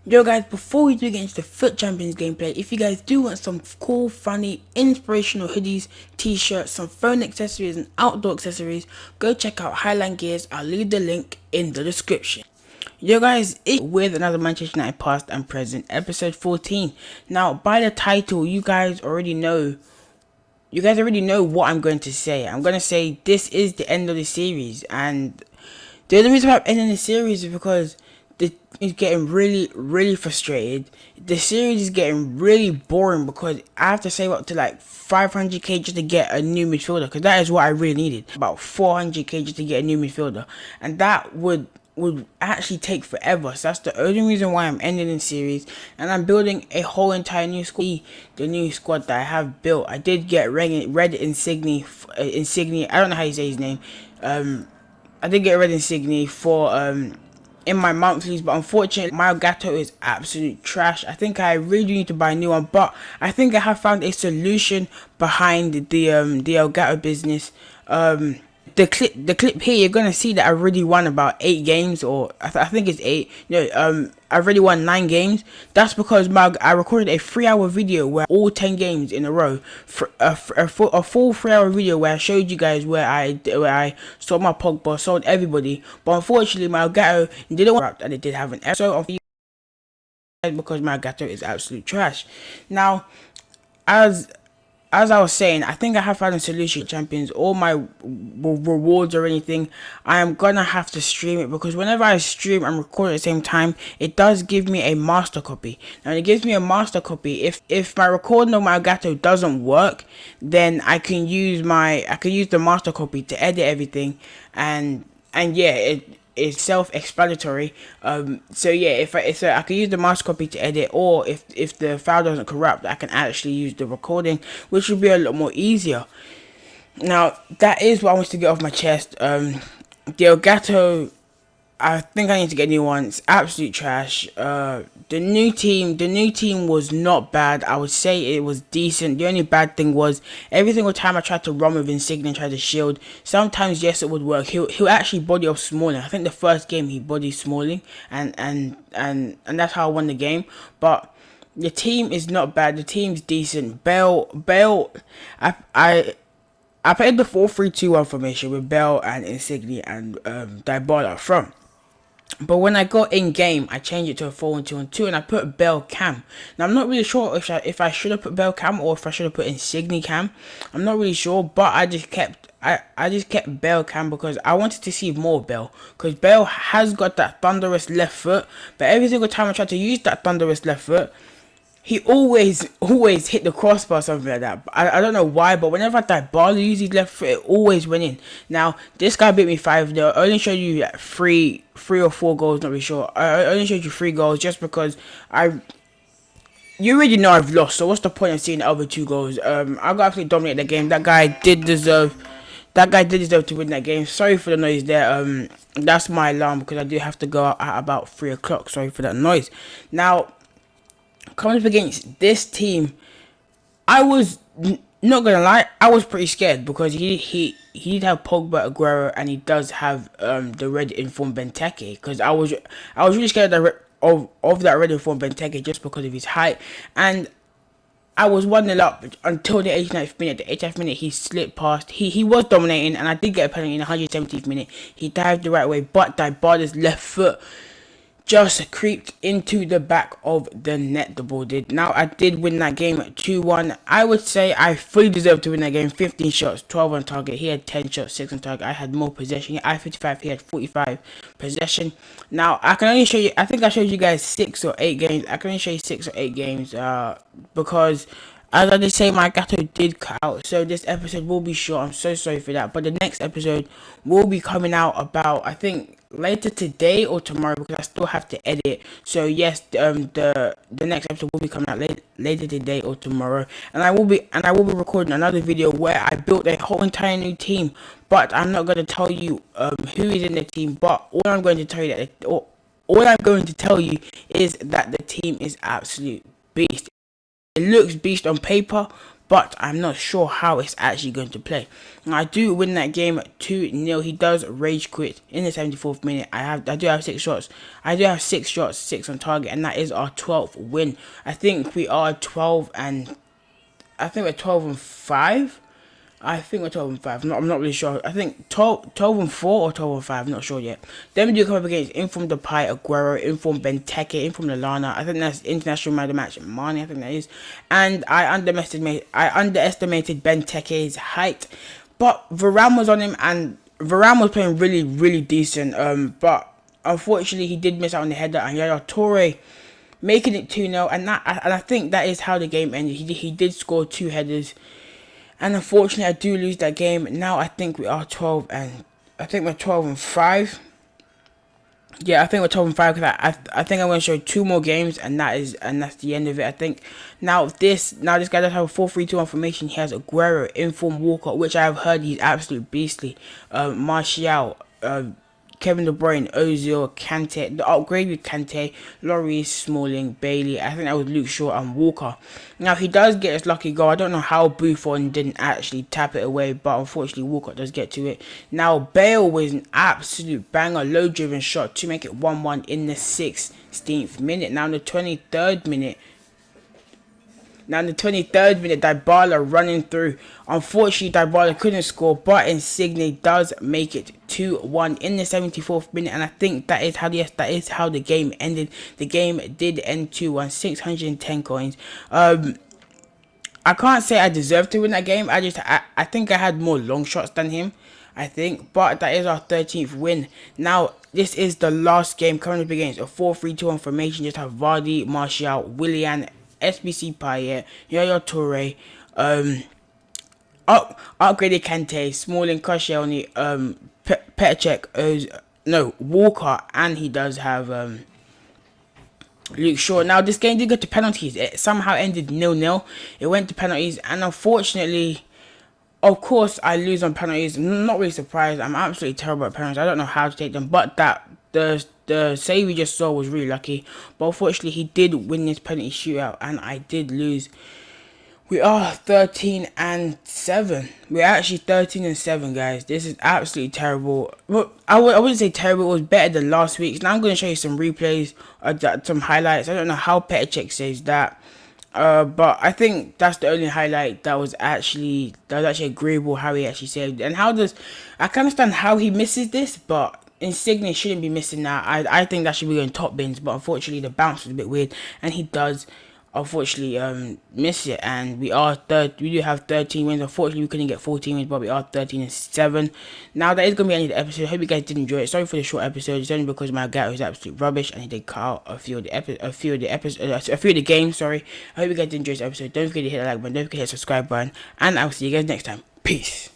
Yo guys, before we do get into the Foot Champions gameplay, if you guys do want some cool, funny, inspirational hoodies, t-shirts, some phone accessories and outdoor accessories, go check out Highline Gears. I'll leave the link in the description. Yo guys, it's with another Manchester United past and present, episode 14. Now, by the title, you guys already know what I'm going to say. I'm going to say this is the end of the series, and the only reason why I'm ending the series is because it's getting really frustrated. The series is getting really boring because I have to save up to like 500k just to get a new midfielder, because that is what I really needed. About 400k just to get a new midfielder, and that would actually take forever. So that's the only reason why I'm ending the series, and I'm building a whole entire new squad. The new squad that I have built, I did get red Insigne. I don't know how you say his name. I did get red Insigne for in my monthlies, but unfortunately my Elgato is absolute trash. I think I really do need to buy a new one, but I think I have found a solution behind the Elgato business. The clip here, you're gonna see that I already won about 8 games, or I think it's 8. I already won 9 games. That's because I recorded a 3-hour video where all 10 games in a row, for a full 3-hour video where I showed you guys where I sold my Pogba, sold everybody. But unfortunately, my Elgato didn't work, and it did have an error. So because my Elgato is absolute trash. Now, as I was saying, I think I have found a solution. Champions, all my rewards or anything, I am gonna have to stream it, because whenever I stream and record at the same time, it does give me a master copy. Now it gives me a master copy. If my recording on my Elgato doesn't work, then I can use the master copy to edit everything, and yeah, it's self-explanatory. So yeah, if I can use the master copy to edit, or if the file doesn't corrupt, I can actually use the recording, which would be a lot more easier. Now that is what I want to get off my chest. The Elgato, I think I need to get a new one. It's absolute trash. The new team was not bad. I would say it was decent. The only bad thing was every single time I tried to run with Insigne and try to shield, sometimes yes it would work. He'll actually body off Smalling. I think the first game he bodied Smalling, and that's how I won the game. But the team is not bad. The team's decent. Bale. I played the 4-3-2-1 formation with Bell and Insigne and Dybala up front. But when I got in game, I changed it to a 4-1-2-1-2, and I put Bell Cam. Now I'm not really sure if I should have put Bell Cam or if I should have put Insigne Cam. I'm not really sure, but I just kept Bell Cam because I wanted to see more Bell, because Bell has got that thunderous left foot. But every single time I tried to use that thunderous left foot, he always hit the crossbar or something like that. I don't know why, but whenever that ball uses left foot, it always went in. Now this guy beat me 5-0. I only showed you like three or 4 goals, not really sure. I only showed you 3 goals just because you already know I've lost, so what's the point of seeing the other 2 goals? I got absolutely dominate the game. That guy did deserve to win that game. Sorry for the noise there. That's my alarm, because I do have to go out at about 3 o'clock. Sorry for that noise. Now, coming up against this team, I was not gonna lie, I was pretty scared, because he did have Pogba, Aguero, and he does have the red informed Benteke. Because I was really scared of that red informed Benteke just because of his height, and I was 1-0 up until the 89th minute. The 89th minute, he slipped past. He was dominating, and I did get a penalty in the 170th minute. He dived the right way, but Dybala's left foot just creeped into the back of the net. The ball did. Now I did win that game at 2-1. I would say I fully deserved to win that game. 15 shots, 12 on target. He had 10 shots, 6 on target. I had more possession. I had 55. He had 45 possession. Now I can only show you. I think I showed you guys 6 or 8 games. I can only show you 6 or 8 games. Because, as I did say, my Gato did cut out, so this episode will be short. I'm so sorry for that. But the next episode will be coming out about, I think, later today or tomorrow, because I still have to edit. So yes, the next episode will be coming out later today or tomorrow, and I will be recording another video where I built a whole entire new team. But I'm not going to tell you who is in the team. But all I'm going to tell you is that the team is absolute beast. It looks beast on paper, but I'm not sure how it's actually going to play. Now, I do win that game 2-0. He does rage quit in the 74th minute. I do have 6 shots. I do have 6 shots, 6 on target, and that is our 12th win. I think we are 12 and I think we're 12 and 5. I think we're 12 and 5. I'm not really sure. I think 12 and 4 or 12 and 5. I'm not sure yet. Then we do come up against Inform Depay, Aguero, Inform Benteke, Inform Lallana. I think that's International Man of the Match. Mane, I think that is. And I underestimated Benteke's height. But Varane was on him, and Varane was playing really, really decent. But unfortunately, he did miss out on the header. And Yaya Toure making it 2-0. And I think that is how the game ended. He did score 2 headers. And unfortunately, I do lose that game. Now I think we are 12 and I think we're 12 and 5. Yeah, I think we're 12 and 5 because I think I'm going to show 2 more games, and that's the end of it. I think now this guy does have a 4-3-2 formation. He has Aguero, Inform Walker, which I have heard he's absolutely beastly. Martial, Kevin De Bruyne, Ozil, Kante, the upgraded Kante, Lloris, Smalling, Bailey. I think that was Luke Shaw and Walker. Now, he does get his lucky goal. I don't know how Buffon didn't actually tap it away, but unfortunately Walker does get to it. Now, Bale was an absolute banger, low-driven shot to make it 1-1 in the 16th minute. Now, in the 23rd minute, Dybala running through. Unfortunately, Dybala couldn't score, but Insigne does make it 2-1 in the 74th minute, and I think that is how the game ended. The game did end 2-1, 610 coins. I can't say I deserved to win that game. I think I had more long shots than him, I think, but that is our 13th win. Now, this is the last game coming up against a 4-3-2 formation. Just have Vardy, Martial, Willian, SBC Payet, Yaya Toure, upgraded Kante, Smalling, Koscielny, Petr Walker, and he does have Luke Shaw. Now, this game did go to penalties. It somehow ended 0-0. It went to penalties, and unfortunately, of course, I lose on penalties. I'm not really surprised. I'm absolutely terrible at penalties. I don't know how to take them, but the save we just saw was really lucky. But unfortunately, he did win this penalty shootout, and I did lose. We are 13 and 7. We're actually 13 and 7, guys. This is absolutely terrible. Well, I wouldn't say terrible. It was better than last week's. Now I'm going to show you some replays, some highlights. I don't know how Petr says that. But I think that's the only highlight that was actually agreeable how he actually saved it. And I can understand how he misses this, but Insigne shouldn't be missing that. I think that should be going top bins, but unfortunately the bounce was a bit weird, and he does unfortunately miss it. And we do have 13 wins. Unfortunately we couldn't get 14 wins, but we are 13 and 7. Now that is going to be the end of the episode. I hope you guys did enjoy it. Sorry for the short episode. It's only because my guy was absolute rubbish and he did cut out a few of the games. Sorry. I hope you guys did enjoy this episode. Don't forget to hit the like button, don't forget to hit the subscribe button, and I will see you guys next time. Peace.